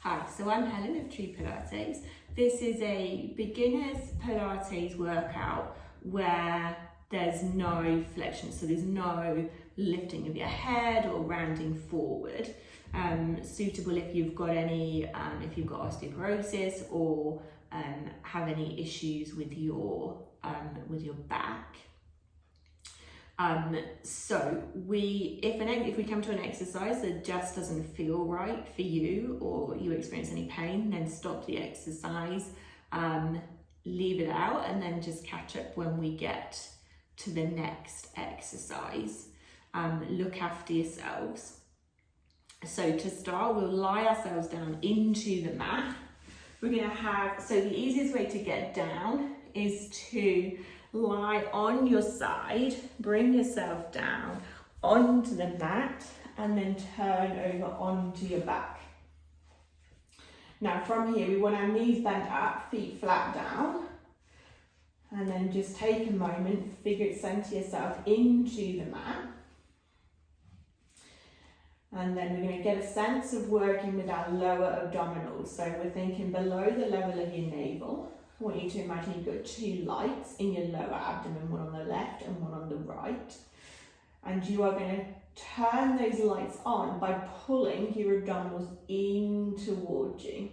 Hi, so I'm Helen of True Pilates. This is a beginner's Pilates workout where there's no flexion, so there's no lifting of your head or rounding forward. Suitable if you've got if you've got osteoporosis or have any issues with your back. So if we come to an exercise that just doesn't feel right for you or you experience any pain, then stop the exercise, leave it out, and then just catch up when we get to the next exercise. Look after yourselves. So to start, we'll lie ourselves down into the mat. We're going to have, so the easiest way to get down is to lie on your side, bring yourself down onto the mat, and then turn over onto your back. Now from here, we want our knees bent up, feet flat down, and then just take a moment, center yourself into the mat. And then we're going to get a sense of working with our lower abdominals. So we're thinking below the level of your navel. I want you to imagine you've got two lights in your lower abdomen, one on the left and one on the right. And you are going to turn those lights on by pulling your abdominals in towards you.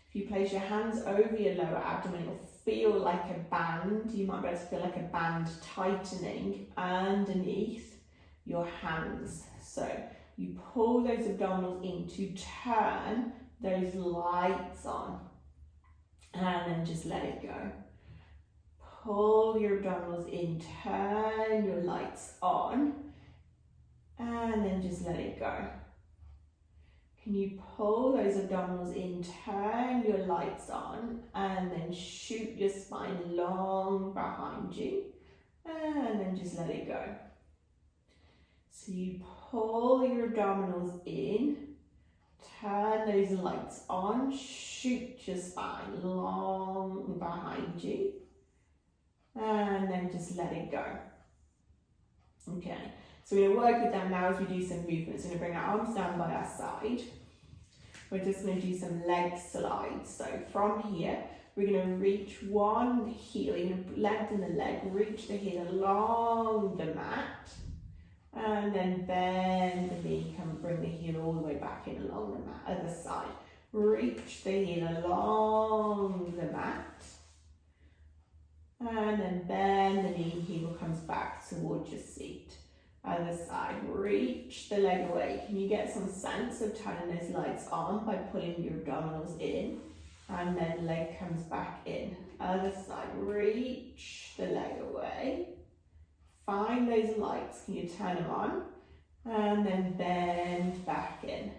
If you place your hands over your lower abdomen, it will feel like a band. You might be able to feel like a band tightening underneath your hands. So you pull those abdominals in to turn those lights on. And then just let it go. Pull your abdominals in, turn your lights on, and then just let it go. Can you pull those abdominals in, turn your lights on, and then shoot your spine long behind you, and then just let it go. So you pull your abdominals in, turn those lights on, shoot your spine long behind you, and then just let it go. Okay, so we're going to work with that now as we do some movements. We're going to bring our arms down by our side. We're just going to do some leg slides. So from here, we're going to reach one heel, you're going to lengthen the leg, reach the heel along the mat, and then bend the knee, bring the heel all the way back in along the mat, other side. Reach the heel along the mat, and then bend the knee, heel comes back towards your seat. Other side, reach the leg away. Can you get some sense of turning those lights on by pulling your abdominals in, and then leg comes back in. Other side, reach the leg away. Find those lights, can you turn them on? And then bend back in.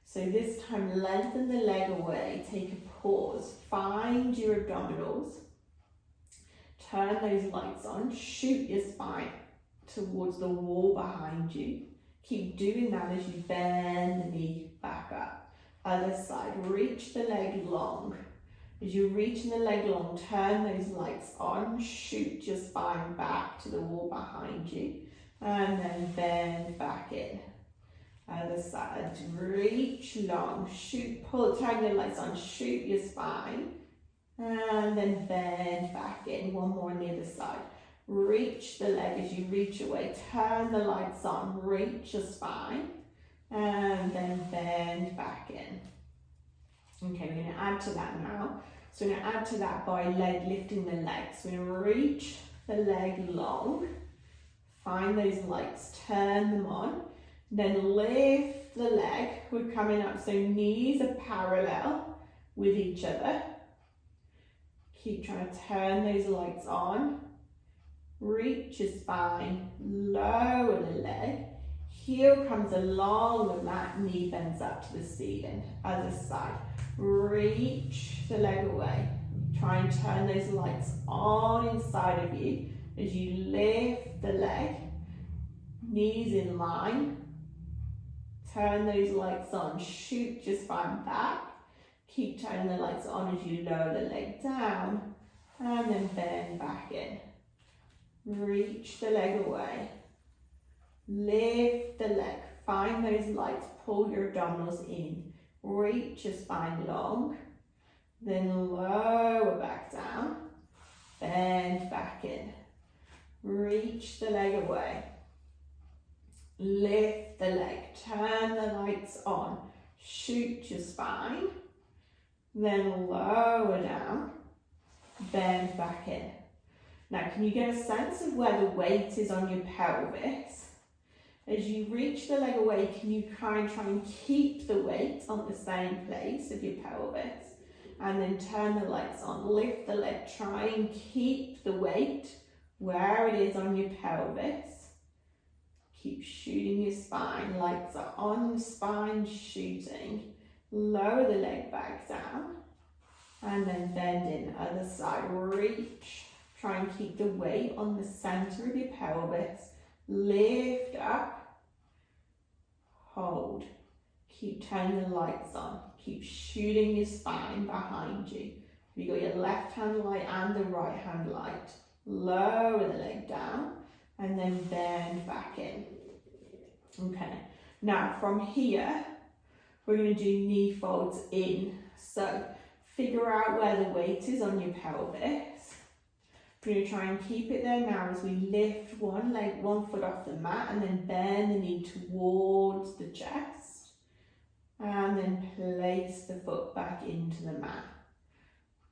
So this time, lengthen the leg away, take a pause, find your abdominals, turn those lights on, shoot your spine towards the wall behind you. Keep doing that as you bend the knee back up. Other side, reach the leg long. As you're reaching the leg long, turn those lights on, shoot your spine back to the wall behind you, and then bend back in. Other side, reach long, turn your lights on, shoot your spine, and then bend back in. One more on the other side. Reach the leg as you reach away, turn the lights on, reach your spine, and then bend back in. Okay, we're going to add to that now. So we're going to add to that by lifting the legs. So we're going to reach the leg long, find those lights, turn them on, then lift the leg. We're coming up, so knees are parallel with each other. Keep trying to turn those lights on. Reach your spine, lower the leg. Heel comes along the mat, knee bends up to the ceiling. Other side. Reach the leg away. Try and turn those lights on inside of you as you lift the leg. Knees in line. Turn those lights on. Shoot your spine back. Keep turning the lights on as you lower the leg down. And then bend back in. Reach the leg away. Lift the leg. Find those lights. Pull your abdominals in. reach your spine long, then lower back down, bend back in, reach the leg away, lift the leg, turn the lights on, shoot your spine, then lower down, bend back in. Now, can you get a sense of where the weight is on your pelvis? As you reach the leg away, can you try and keep the weight on the same place of your pelvis? And then turn the lights on, lift the leg, try and keep the weight where it is on your pelvis. Keep shooting your spine, lights are on, spine shooting. Lower the leg back down, and then bend in, other side, reach. Try and keep the weight on the center of your pelvis. Lift up, hold. Keep turning the lights on. Keep shooting your spine behind you. You got your left hand light and the right hand light. Lower the leg down and then bend back in. Okay, now from here, we're going to do knee folds in. So figure out where the weight is on your pelvis. We're going to try and keep it there now as we lift one leg, 1 foot off the mat, and then bend the knee towards the chest. And then place the foot back into the mat.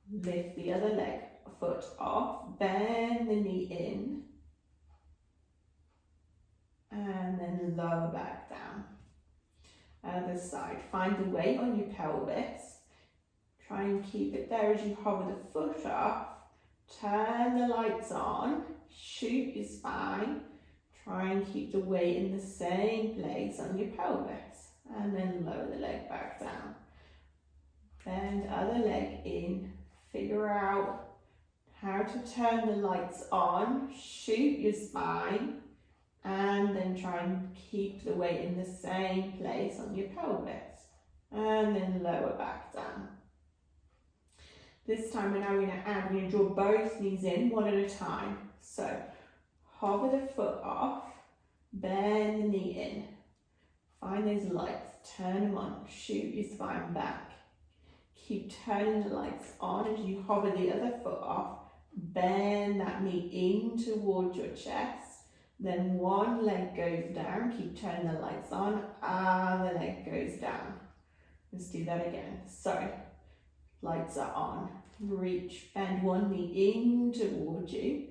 Lift the other leg, foot off, bend the knee in. And then lower back down. Other side, find the weight on your pelvis. Try and keep it there as you hover the foot off. Turn the lights on, shoot your spine, try and keep the weight in the same place on your pelvis, and then lower the leg back down. Bend other leg in, figure out how to turn the lights on, shoot your spine, and then try and keep the weight in the same place on your pelvis, and then lower back down. This time we're now going to draw both knees in one at a time. So hover the foot off, bend the knee in, find those lights, turn them on, shoot your spine back. Keep turning the lights on as you hover the other foot off, bend that knee in towards your chest. Then one leg goes down, keep turning the lights on, other leg goes down. Let's do that again. So lights are on, reach, bend one knee in towards you,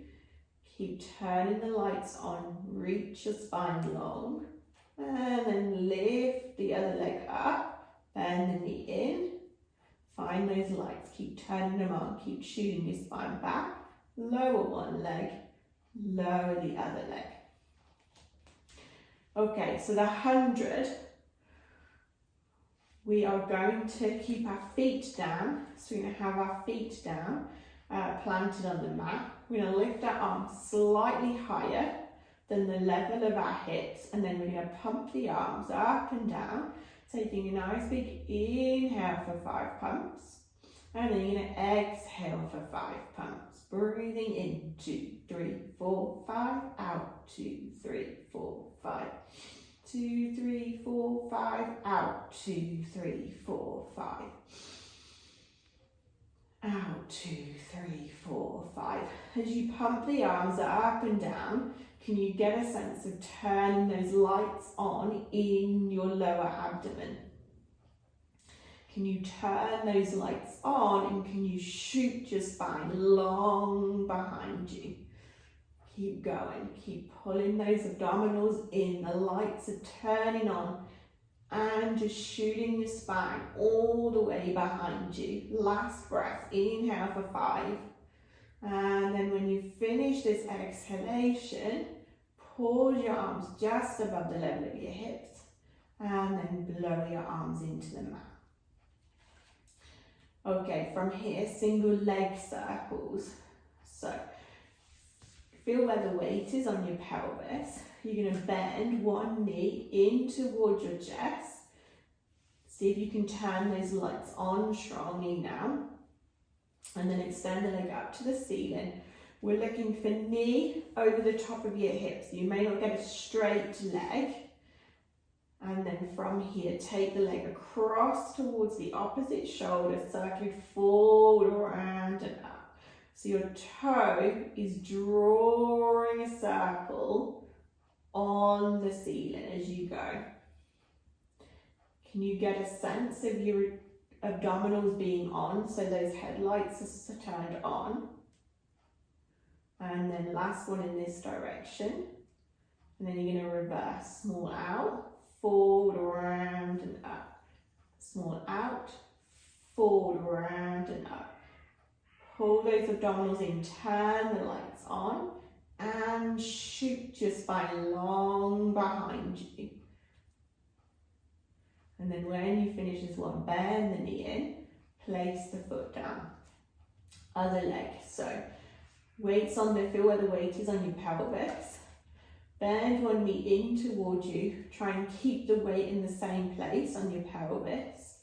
keep turning the lights on, reach your spine long, and then lift the other leg up, bend the knee in, find those lights, keep turning them on, keep shooting your spine back, lower one leg, lower the other leg. Okay, so the 100, we are going to keep our feet down. So we're going to have our feet down, planted on the mat. We're going to lift our arms slightly higher than the level of our hips, and then we're going to pump the arms up and down, taking a nice big inhale for 5 pumps, and then you're going to exhale for 5 pumps. Breathing in, 2, 3, 4, 5, out, 2, 3, 4, 5. 2, 3, 4, 5, out, 2, 3, 4, 5. Out, 2, 3, 4, 5. As you pump the arms up and down, can you get a sense of turning those lights on in your lower abdomen? Can you turn those lights on and can you shoot your spine long behind you? Keep going, keep pulling those abdominals in, the lights are turning on and just shooting your spine all the way behind you. Last breath, inhale for 5. And then when you finish this exhalation, pause your arms just above the level of your hips and then blow your arms into the mat. Okay, from here, single leg circles. So feel where the weight is on your pelvis. You're going to bend one knee in towards your chest. See if you can turn those lights on strongly now. And then extend the leg up to the ceiling. We're looking for knee over the top of your hips. You may not get a straight leg. And then from here, take the leg across towards the opposite shoulder, circling forward, around and up. So your toe is drawing a circle on the ceiling as you go. Can you get a sense of your abdominals being on? So those headlights are turned on. And then last one in this direction. And then you're going to reverse, small out, forward, around and up. Small out, forward, around and up. Pull those abdominals in, turn the lights on and shoot your spine long behind you. And then when you finish this one, bend the knee in, place the foot down. Other leg, so weights on the, feel where the weight is on your pelvis. Bend one knee in towards you, try and keep the weight in the same place on your pelvis.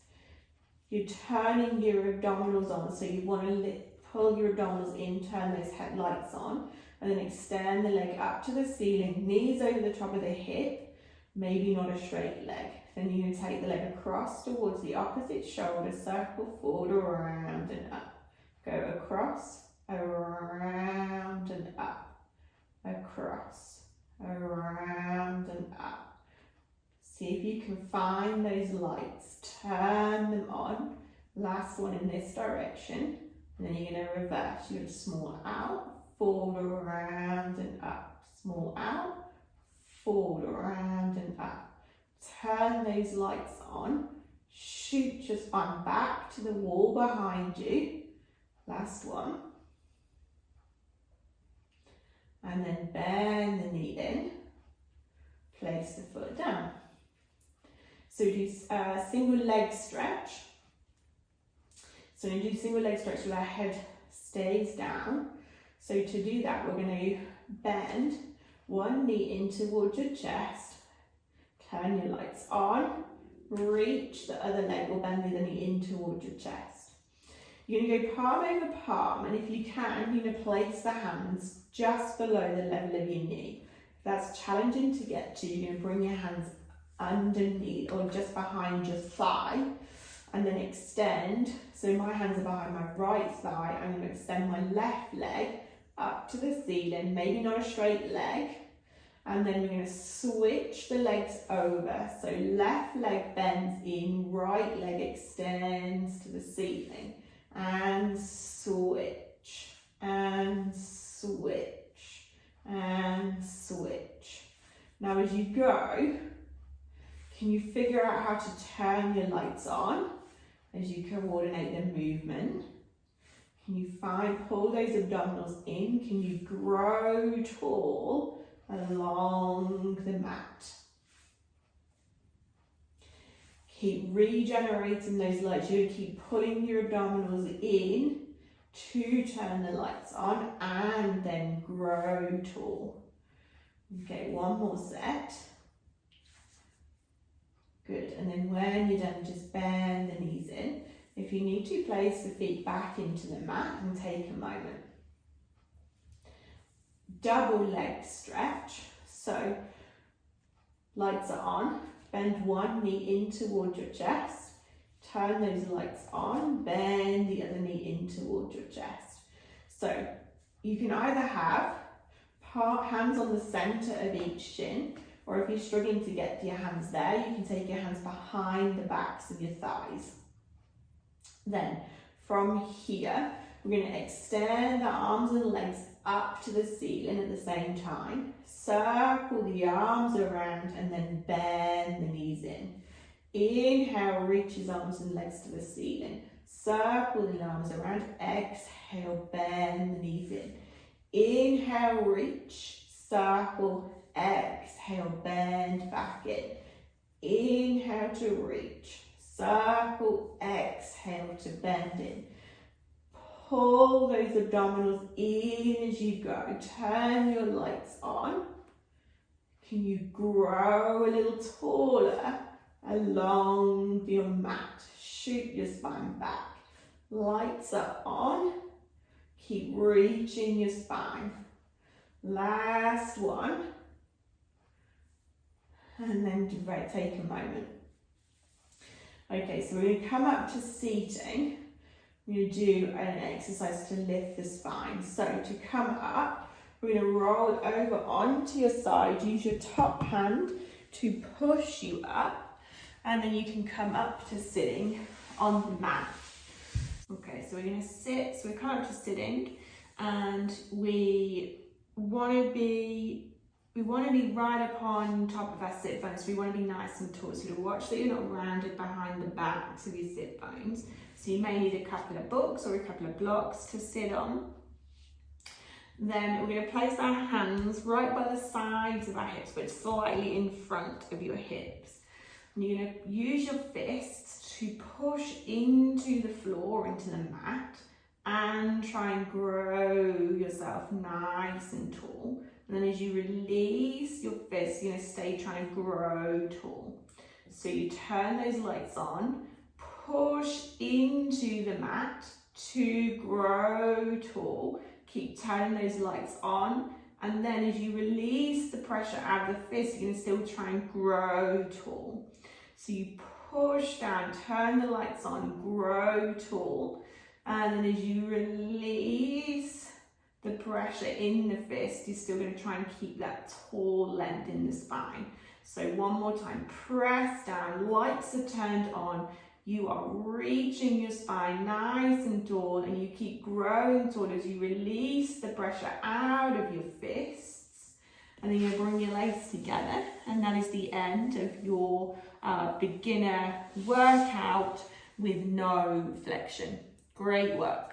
You're turning your abdominals on, so you want to pull your abdominals in, turn those headlights on, and then extend the leg up to the ceiling, knees over the top of the hip, maybe not a straight leg. Then you're going to take the leg across towards the opposite shoulder, circle forward, around and up. Go across, around and up, across, around and up. See if you can find those lights, turn them on. Last one in this direction, and then you're going to reverse. You're going to small out, forward, around and up, small out, forward, around and up. Turn those lights on, shoot your spine back to the wall behind you. Last one. And then bend the knee in, place the foot down. So do a single leg stretch. So we do single leg stretch where our head stays down. So to do that, we're going to bend one knee in towards your chest, turn your lights on, reach the other leg or bend the other knee in towards your chest. You're going to go palm over palm, and if you can, you're going to place the hands just below the level of your knee. If that's challenging to get to, you're going to bring your hands underneath or just behind your thigh, and then extend. So my hands are behind my right thigh. I'm going to extend my left leg up to the ceiling, maybe not a straight leg. And then we're going to switch the legs over. So left leg bends in, right leg extends to the ceiling. And switch, and switch, and switch. Now as you go, can you figure out how to turn your lights on as you coordinate the movement? Can you pull those abdominals in? Can you grow tall along the mat? Keep regenerating those lights. You're going to keep pulling your abdominals in to turn the lights on and then grow tall. Okay, one more set. Good, and then when you're done, just bend the knees in. If you need to, place the feet back into the mat and take a moment. Double leg stretch. So, lights are on. Bend one knee in towards your chest. Turn those lights on. Bend the other knee in towards your chest. So, you can either have hands on the center of each shin, or if you're struggling to get your hands there, you can take your hands behind the backs of your thighs. Then, from here, we're going to extend the arms and legs up to the ceiling at the same time. Circle the arms around and then bend the knees in. Inhale, reaches arms and legs to the ceiling. Circle the arms around. Exhale, bend the knees in. Inhale, reach, circle, exhale, bend back in. Inhale to reach, circle, exhale to bend in. Pull those abdominals in as you go. Turn your lights on. Can you grow a little taller along your mat? Shoot your spine back. Lights are on. Keep reaching your spine. Last one. and then take a moment. Okay, so we're going to come up to seating. We're going to do an exercise to lift the spine. So to come up, we're going to roll over onto your side. Use your top hand to push you up, and then you can come up to sitting on the mat. Okay, so we're going to sit. So we're coming up to sitting, and we want to be right up on top of our sit bones. We want to be nice and tall. So to watch that you're not rounded behind the backs of your sit bones. So you may need a couple of books or a couple of blocks to sit on. Then we're going to place our hands right by the sides of our hips, but slightly in front of your hips. And you're going to use your fists to push into the floor, into the mat, and try and grow yourself nice and tall. And then as you release your fists, you're going to stay trying to grow tall. So you turn those lights on, push into the mat to grow tall. Keep turning those lights on, and then as you release the pressure out of the fist, you're going to still try and grow tall. So you push down, turn the lights on, grow tall, and then as you release the pressure in the fist, you're still going to try and keep that tall length in the spine. So one more time, press down, lights are turned on. You are reaching your spine nice and tall, and you keep growing tall as you release the pressure out of your fists. And then you bring your legs together, and that is the end of your beginner workout with no flexion. Great work.